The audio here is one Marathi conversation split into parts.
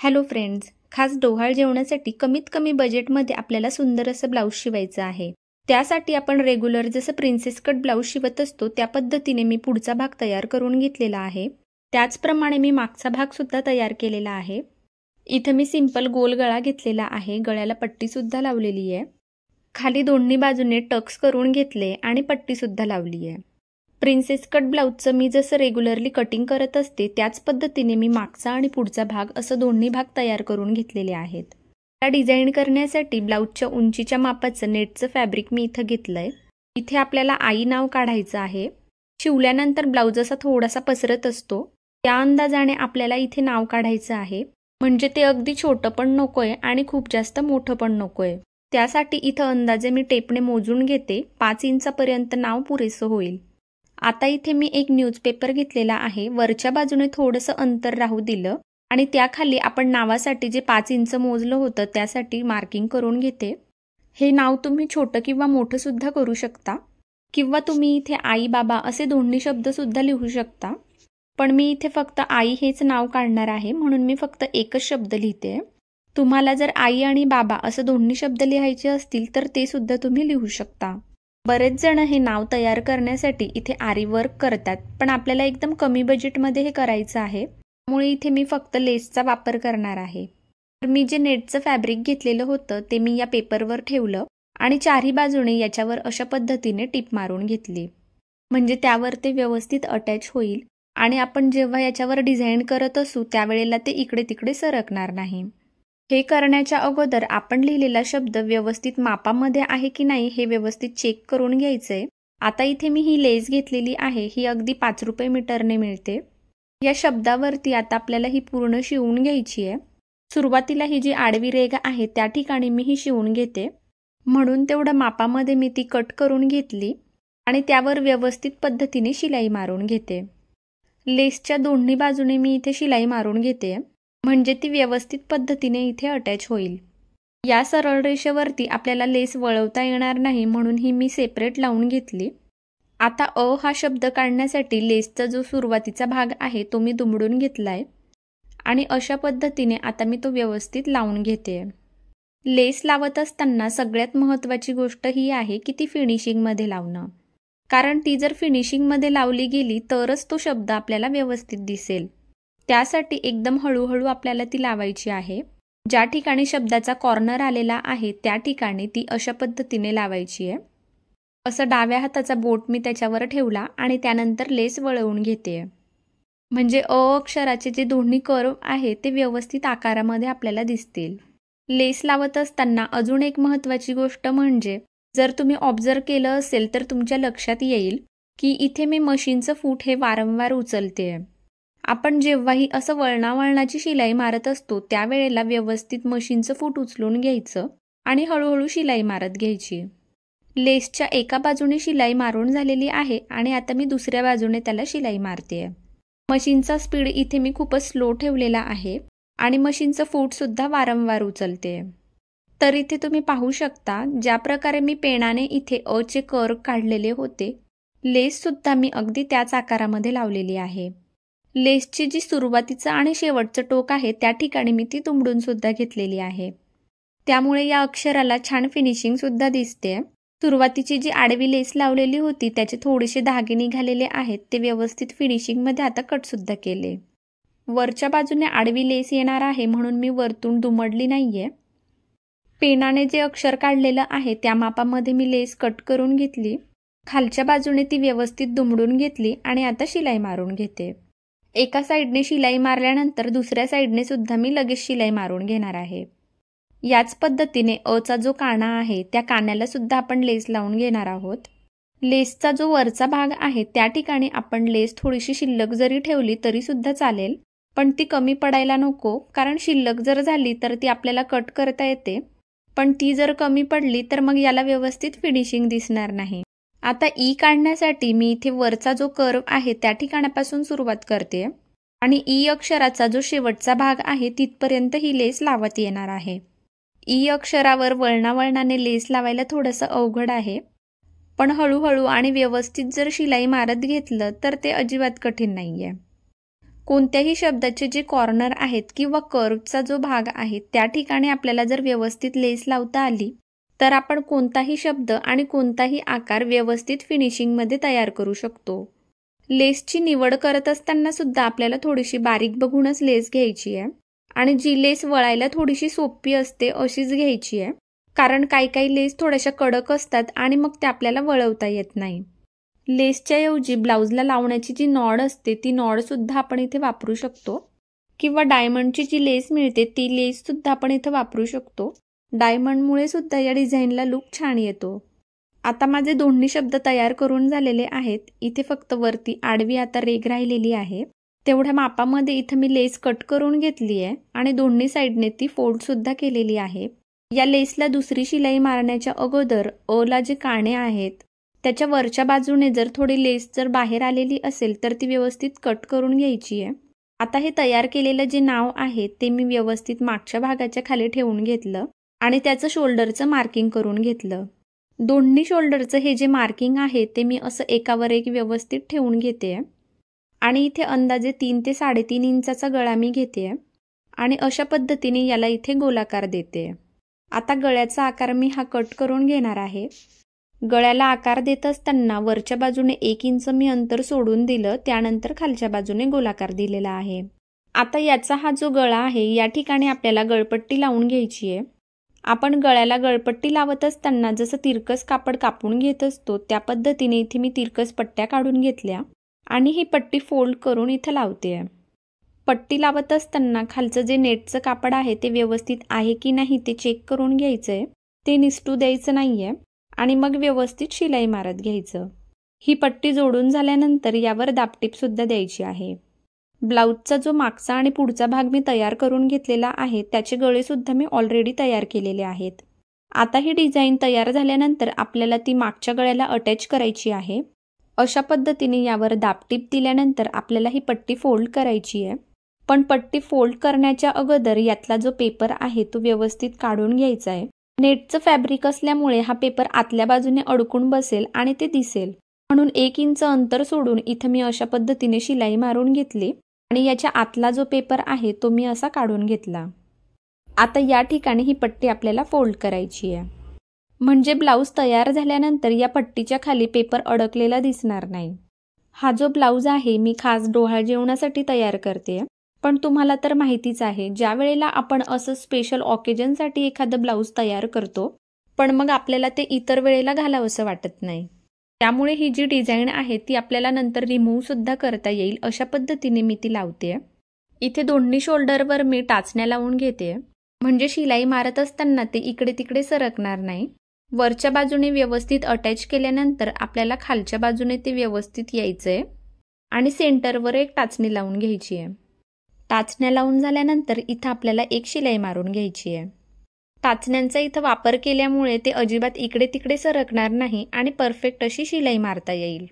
हॅलो फ्रेंड्स, खास डोहाळ जेवणासाठी कमीत कमी बजेटमध्ये आपल्याला सुंदर असं ब्लाऊज शिवायचं आहे। त्यासाठी आपण रेग्युलर जसं प्रिन्सेस कट ब्लाऊज शिवत असतो त्या पद्धतीने मी पुढचा भाग तयार करून घेतलेला आहे। त्याचप्रमाणे मी मागचा भाग सुद्धा तयार केलेला आहे। इथे मी सिंपल गोल गळा घेतलेला आहे, गळ्याला पट्टी सुद्धा लावलेली आहे। खाली दोन्ही बाजूने टक्स करून घेतले आणि पट्टी सुद्धा लावली आहे। प्रिन्सेस कट ब्लाऊजचं मी जसं रेग्युलरली कटिंग करत असते त्याच पद्धतीने मी मागचा आणि पुढचा भाग असं दोन्ही भाग तयार करून घेतलेले आहेत। त्या डिझाइन करण्यासाठी ब्लाऊजच्या उंचीच्या मापाचं नेटचं फॅब्रिक मी इथं घेतलंय। इथे आपल्याला आई नाव काढायचं आहे। शिवल्यानंतर ब्लाऊज असा थोडासा पसरत असतो, त्या अंदाजाने आपल्याला इथे नाव काढायचं आहे। म्हणजे ते अगदी छोटं पण नकोय आणि खूप जास्त मोठं पण नकोय। त्यासाठी इथं अंदाजे मी टेपने मोजून घेते, 5 इंचापर्यंत नाव पुरेसं होईल। आता इथे मी एक न्यूजपेपर घेतलेला आहे, वरच्या बाजूने थोडंसं अंतर राहू दिलं आणि त्याखाली आपण नावासाठी जे 5 इंच मोजलं होतं त्यासाठी मार्किंग करून घेते। हे नाव तुम्ही छोटं किंवा मोठं सुद्धा करू शकता किंवा तुम्ही इथे आई बाबा असे दोन्ही शब्द सुद्धा लिहू शकता, पण मी इथे फक्त आई हेच नाव काढणार आहे म्हणून मी फक्त एकच शब्द लिहिते। तुम्हाला जर आई आणि बाबा असं दोन्ही शब्द लिहायचे असतील तर ते सुद्धा तुम्ही लिहू शकता। बरेच जण हे नाव तयार करण्यासाठी इथे आरी वर्क करतात, पण आपल्याला एकदम कमी बजेटमध्ये हे करायचं आहे, त्यामुळे इथे मी फक्त लेसचा वापर करणार आहे। तर मी जे नेटचं फॅब्रिक घेतलेलं होतं ते मी या पेपरवर ठेवलं आणि चारही बाजूने याच्यावर अशा पद्धतीने टिप मारून घेतली, म्हणजे त्यावर ते व्यवस्थित अटॅच होईल आणि आपण जेव्हा याच्यावर डिझाइन करत असू त्यावेळेला ते इकडे तिकडे सरकणार नाही। हे करण्याच्या अगोदर आपण लिहिलेला शब्द व्यवस्थित मापामध्ये आहे की नाही हे व्यवस्थित चेक करून घ्यायचंय। आता इथे मी ही लेस घेतलेली आहे, ही अगदी 5 रुपये मीटरने मिळते। या शब्दावरती आता आपल्याला ही पूर्ण शिवून घ्यायची आहे। सुरुवातीला ही जी आडवी रेघ आहे त्या ठिकाणी मी ही शिवून घेते, म्हणून तेवढं मापामध्ये मी ती कट करून घेतली आणि त्यावर व्यवस्थित पद्धतीने शिलाई मारून घेते। लेसच्या दोन्ही बाजूने मी इथे शिलाई मारून घेते, म्हणजे ती व्यवस्थित पद्धतीने इथे अटॅच होईल। या सरळ रेषेवरती आपल्याला लेस वळवता येणार नाही म्हणून ही मी सेपरेट लावून घेतली। आता अ हा शब्द काढण्यासाठी लेसचा जो सुरुवातीचा भाग आहे तो मी दुमडून घेतलाय आणि अशा पद्धतीने आता मी तो व्यवस्थित लावून घेते। लेस लावत असताना सगळ्यात महत्त्वाची गोष्ट ही आहे की ती फिनिशिंगमध्ये लावणं, कारण ती जर फिनिशिंगमध्ये लावली गेली तरच तो शब्द आपल्याला व्यवस्थित दिसेल। त्यासाठी एकदम हळूहळू आपल्याला ती लावायची आहे। ज्या ठिकाणी शब्दाचा कॉर्नर आलेला आहे त्या ठिकाणी ती अशा पद्धतीने लावायची आहे। असं डाव्या हाताचा बोट मी त्याच्यावर ठेवला आणि त्यानंतर लेस वळवून घेते, म्हणजे अ अक्षराचे जे दोन्ही कर्व आहे ते व्यवस्थित आकारामध्ये आपल्याला दिसतील। लेस लावत असताना अजून एक महत्त्वाची गोष्ट म्हणजे जर तुम्ही ऑब्झर्व केलं असेल तर तुमच्या लक्षात येईल की इथे मी मशीनचं फूट हे वारंवार उचलते। आपण जेव्हाही असं वळणावळणाची शिलाई मारत असतो त्यावेळेला व्यवस्थित मशीनचं फूट उचलून घ्यायचं आणि हळूहळू शिलाई मारत घ्यायची। लेसच्या एका बाजूने शिलाई मारून झालेली आहे आणि आता मी दुसऱ्या बाजूने त्याला शिलाई मारते। मशीनचा स्पीड इथे मी खूपच स्लो ठेवलेला आहे आणि मशीनचं फूट सुद्धा वारंवार उचलते। तर इथे तुम्ही पाहू शकता ज्या प्रकारे मी पेनाने इथे अ चे कर्व काढलेले होते, लेस सुद्धा मी अगदी त्याच आकारामध्ये लावलेली आहे। लेसची जी सुरुवातीचं आणि शेवटचं टोक आहे त्या ठिकाणी मी ती दुमडून सुद्धा घेतलेली आहे, त्यामुळे या अक्षराला छान फिनिशिंग सुद्धा दिसते। सुरुवातीची जी आडवी लेस लावलेली होती त्याचे थोडेसे धागे निघालेले आहेत, ते व्यवस्थित फिनिशिंगमध्ये आता कट सुद्धा केले। वरच्या बाजूने आडवी लेस येणार आहे म्हणून मी वरतून दुमडली नाहीये। पेनाने जे अक्षर काढलेलं आहे त्या मापामध्ये मी लेस कट करून घेतली, खालच्या बाजूने ती व्यवस्थित दुमडून घेतली आणि आता शिलाई मारून घेते। एका साईडने शिलाई मारल्यानंतर दुसऱ्या साईडने सुद्धा मी लगेच शिलाई मारून घेणार आहे। याच पद्धतीने अ चा जो काना आहे त्या कानाला सुद्धा आपण लेस लावून घेणार आहोत। लेसचा जो वरचा भाग आहे त्या ठिकाणी आपण लेस थोडीशी शिल्लक जरी ठेवली तरी सुद्धा चालेल, पण ती कमी पडायला नको, कारण शिल्लक जर झाली तर ती आपल्याला कट करता येते, पण ती जर कमी पडली तर मग याला व्यवस्थित फिनिशिंग दिसणार नाही। आता ई काढण्यासाठी मी इथे वरचा जो कर्व आहे त्या ठिकाणापासून सुरुवात करते आणि ई अक्षराचा जो शेवटचा भाग आहे तिथपर्यंत ही लेस लावत येणार आहे। ई अक्षरावर वळणावळणाने लेस लावायला थोडंसं अवघड आहे, पण हळूहळू आणि व्यवस्थित जर शिलाई मारत घेतलं तर ते अजिबात कठीण नाहीये। कोणत्याही शब्दाचे जे कॉर्नर आहेत किंवा कर्वचा जो भाग आहे त्या ठिकाणी आपल्याला जर व्यवस्थित लेस लावता आली तर आपण कोणताही शब्द आणि कोणताही आकार व्यवस्थित फिनिशिंगमध्ये तयार करू शकतो। लेसची निवड करत असताना सुद्धा आपल्याला थोडीशी बारीक बघूनच लेस घ्यायची आहे आणि जी लेस वळायला थोडीशी सोपी असते अशीच घ्यायची आहे, कारण काही लेस थोड्याशा कडक असतात आणि मग ते आपल्याला वळवता येत नाही। लेसच्या ऐवजी ब्लाउजला लावण्याची जी नॉड असते ती नॉड सुद्धा आपण इथे वापरू शकतो किंवा डायमंडची जी लेस मिळते ती लेस सुद्धा आपण इथे वापरू शकतो। डायमंडमुळे सुद्धा या डिझाईनला लुक छान येतो। आता माझे दोन्ही शब्द तयार करून झालेले आहेत। इथे फक्त वरती आडवी आता रेघ राहिलेली आहे, तेवढ्या मापामध्ये इथे मी लेस कट करून घेतली आहे आणि दोन्ही साइडने ती फोल्ड सुद्धा केलेली आहे। या लेसला दुसरी शिलाई मारण्याच्या अगोदर अला जे काणे आहेत त्याच्या वरच्या बाजूने जर थोडी लेस जर बाहेर आलेली असेल तर ती व्यवस्थित कट करून घ्यायची आहे। आता हे तयार केलेलं जे नाव आहे ते मी व्यवस्थित मागच्या भागाच्या खाली ठेवून घेतलं आणि त्याचं शोल्डरचं मार्किंग करून घेतलं। दोन्ही शोल्डरचं हे जे मार्किंग आहे ते मी असं एकावर एक व्यवस्थित ठेवून घेते आणि इथे अंदाजे 3 ते 3.5 इंचाचा गळा मी घेते आणि अशा पद्धतीने याला इथे गोलाकार देते। आता गळ्याचा आकार मी हा कट करून घेणार आहे। गळ्याला आकार देत असताना वरच्या बाजूने 1 इंच मी अंतर सोडून दिलं, त्यानंतर खालच्या बाजूने गोलाकार दिलेला आहे। आता याचा हा जो गळा आहे या ठिकाणी आपल्याला गळपट्टी लावून घ्यायची आहे। आपण गळ्याला गळपट्टी लावत असताना जसं तिरकस कापड कापून घेत असतो त्या पद्धतीने इथे मी तिरकस पट्ट्या काढून घेतल्या आणि ही पट्टी फोल्ड करून इथे लावते। पट्टी लावत असताना खालचं जे नेटचं कापड आहे ते व्यवस्थित आहे की नाही ते चेक करून घ्यायचंय, ते निसटू द्यायचं नाहीये आणि मग व्यवस्थित शिलाई मारत घ्यायचं। ही पट्टी जोडून झाल्यानंतर यावर दाबटीप सुद्धा द्यायची आहे। ब्लाउजचा जो मागचा आणि पुढचा भाग मी तयार करून घेतलेला आहे त्याचे गळे सुद्धा मी ऑलरेडी तयार केलेले आहेत। आता ही डिझाईन तयार झाल्यानंतर आपल्याला ती मागच्या गळ्याला अटॅच करायची आहे। अशा पद्धतीने यावर दाबटीप दिल्यानंतर आपल्याला ही पट्टी फोल्ड करायची आहे, पण पट्टी फोल्ड करण्याच्या अगोदर यातला जो पेपर आहे तो व्यवस्थित काढून घ्यायचा आहे। नेटचं फॅब्रिक असल्यामुळे हा पेपर आतल्या बाजूने अडकून बसेल आणि ते दिसेल, म्हणून 1 इंच अंतर सोडून इथे मी अशा पद्धतीने शिलाई मारून घेतली आणि याच्या आतला जो पेपर आहे तो मी असा काढून घेतला। आता या ठिकाणी ही पट्टी आपल्याला फोल्ड करायची आहे, म्हणजे ब्लाउज तयार झाल्यानंतर या पट्टीच्या खाली पेपर अडकलेला दिसणार नाही। हा जो ब्लाउज आहे मी खास डोहाळ जेवणासाठी तयार करते, पण तुम्हाला तर माहितीच आहे ज्या वेळेला आपण असं स्पेशल ऑकेजनसाठी एखादं ब्लाउज तयार करतो पण मग आपल्याला ते इतर वेळेला घालावंसं वाटत नाही, त्यामुळे ही जी डिझाईन आहे ती आपल्याला नंतर रिमूव्ह सुद्धा करता येईल अशा पद्धतीने मी ती लावते। इथे दोन्ही शोल्डरवर मी टाचण्या लावून घेते, म्हणजे शिलाई मारत असताना ते इकडे तिकडे सरकणार नाही। वरच्या बाजूने व्यवस्थित अटॅच केल्यानंतर आपल्याला खालच्या बाजूने ते व्यवस्थित यायचंय आणि सेंटरवर एक टाचणी लावून घ्यायची आहे। टाचण्या लावून झाल्यानंतर इथं आपल्याला एक शिलाई मारून घ्यायची आहे। टाचण्यांचा इथं वापर केल्यामुळे ते अजिबात इकडे तिकडे सरकणार नाही आणि परफेक्ट अशी शिलाई मारता येईल।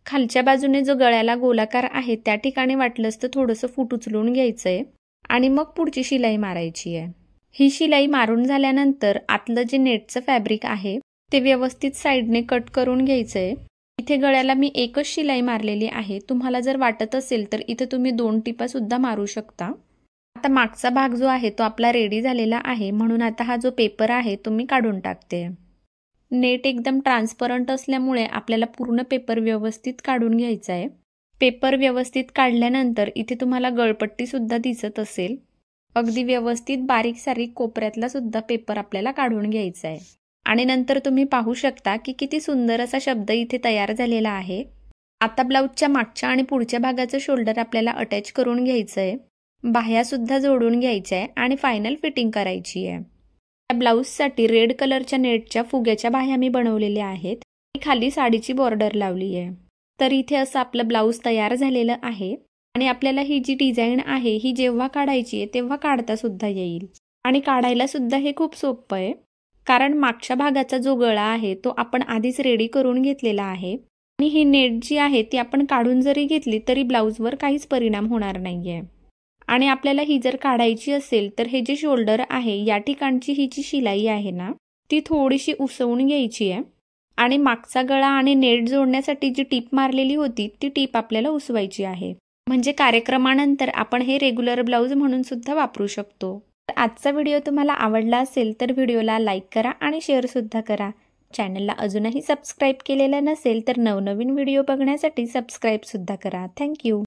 खालच्या बाजूने जो गळ्याला गोलाकार आहे त्या ठिकाणी वाटलंच तर थोडंसं फूट उचलून घ्यायचंय आणि मग पुढची शिलाई मारायची आहे। ही शिलाई मारून झाल्यानंतर आतलं जे नेटचं फॅब्रिक आहे ते व्यवस्थित साईडने कट करून घ्यायचंय। इथे गळ्याला मी एकच शिलाई मारलेली आहे, तुम्हाला जर वाटत असेल तर इथे तुम्ही 2 टिपा सुद्धा मारू शकता। आता मागचा भाग जो आहे तो आपला रेडी झालेला आहे, म्हणून आता हा जो पेपर आहे तो मी काढून टाकते। नेट एकदम ट्रान्सपरंट असल्यामुळे आपल्याला पूर्ण पेपर व्यवस्थित काढून घ्यायचा आहे। पेपर व्यवस्थित काढल्यानंतर इथे तुम्हाला गळपट्टी सुद्धा दिसत असेल, अगदी व्यवस्थित बारीक सारीक कोपऱ्यातला सुद्धा पेपर आपल्याला काढून घ्यायचा आहे आणि नंतर तुम्ही पाहू शकता की किती सुंदर असा शब्द इथे तयार झालेला आहे। आता ब्लाउजच्या मागच्या आणि पुढच्या भागाचं शोल्डर आपल्याला अटॅच करून घ्यायचं आहे, बाह्या सुद्धा जोडून घ्यायच्या आहे आणि फायनल फिटिंग करायची आहे। या ब्लाउजसाठी रेड कलरच्या नेटच्या फुग्याच्या बाह्या मी बनवलेल्या आहेत, खाली साडीची बॉर्डर लावली आहे। तर इथे असं आपलं ब्लाउज तयार झालेलं आहे आणि आपल्याला ही जी डिझाईन आहे ही जेव्हा काढायची आहे तेव्हा काढता सुद्धा येईल आणि काढायला सुद्धा हे खूप सोपं आहे, कारण मागच्या भागाचा जो गळा आहे तो आपण आधीच रेडी करून घेतलेला आहे आणि ही नेट जी आहे ती आपण काढून जरी घेतली तरी ब्लाउजवर काहीच परिणाम होणार नाहीये। आणि आपल्याला ही जर काढायची असेल तर हे जे शोल्डर आहे या ठिकाणची ही जी शिलाई आहे ना ती थोडीशी उसवून घ्यायची आहे आणि मागचा गळा आणि नेट जोडण्यासाठी जी टीप मारलेली होती ती टीप आपल्याला उसवायची आहे, म्हणजे कार्यक्रमानंतर आपण हे रेग्युलर ब्लाऊज म्हणून सुद्धा वापरू शकतो. तर आजचा व्हिडिओ तुम्हाला आवडला असेल तर व्हिडिओला लाईक करा आणि शेअरसुद्धा करा. चॅनलला अजूनही सबस्क्राईब केलेलं नसेल तर नवनवीन व्हिडिओ बघण्यासाठी सबस्क्राईबसुद्धा करा. थँक्यू.